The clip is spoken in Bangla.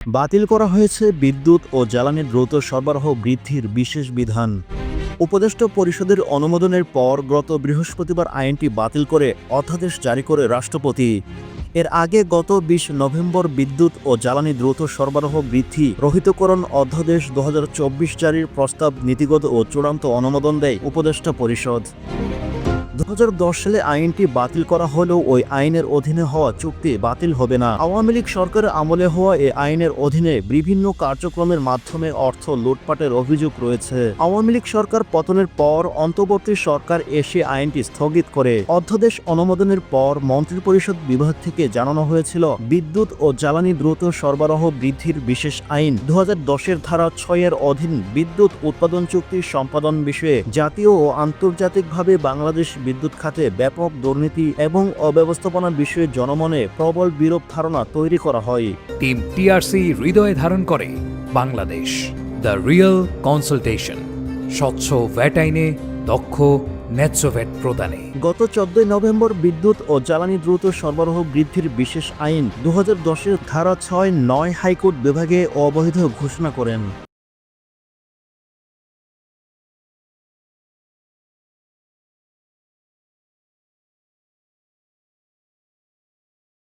বাতিল করা হয়েছে বিদ্যুৎ ও জ্বালানি দ্রুত সরবরাহ বৃদ্ধির বিশেষ বিধান। উপদেষ্টা পরিষদের অনুমোদনের পর গত বৃহস্পতিবার আইনটি বাতিল করে অধ্যাদেশ জারি করে রাষ্ট্রপতি। এর আগে গত ২০ নভেম্বর বিদ্যুৎ ও জ্বালানি দ্রুত সরবরাহ বৃদ্ধি রহিতকরণ অধ্যাদেশ ২০২৪ জারির প্রস্তাব নীতিগত ও চূড়ান্ত অনুমোদন দেয় উপদেষ্টা পরিষদ। ২০১০ সালে আইনটি বাতিল করা হলেও ওই আইনের অধীনে হওয়া চুক্তি বাতিল হবে না। আওয়ামী লীগ সরকারের আমলে হওয়া এই আইনের অধীনে বিভিন্ন কার্যক্রমের মাধ্যমে অর্থ লুটপাটের অভিযোগ রয়েছে। আওয়ামী লীগ সরকার পতনের পর অন্তর্বর্তী সরকার এসে আইনটি স্থগিত করে। অধ্যাদেশ অনুমোদনের পর মন্ত্রিপরিষদ বিভাগ থেকে জানানো হয়েছিল বিদ্যুৎ ও জ্বালানি দ্রুত সরবরাহ বৃদ্ধির বিশেষ আইন ২০১০-এর ধারা ৬-এর অধীন বিদ্যুৎ উৎপাদন চুক্তি সম্পাদন বিষয়ে জাতীয় ও আন্তর্জাতিকভাবে বাংলাদেশ বিদ্যুৎ খাতে ব্যাপক দুর্নীতি এবং অব্যবস্থাপনা বিষয়ে জনমনে প্রবল বিরূপ ধারণা তৈরি করা হয়। টিম টিআরসি হৃদয়ে ধারণ করে বাংলাদেশ দ্য রিয়েল কনসালটেশন, স্বচ্ছ ভ্যাট আইনে দক্ষ ন্যায্য ভ্যাট প্রদানে। গত ১৪ নভেম্বর বিদ্যুৎ ও জ্বালানি দ্রুত সরবরাহ বৃদ্ধির বিশেষ আইন ২০১০-এর ধারা ৬-৯ হাইকোর্ট বিভাগে অবৈধ ঘোষণা করেন।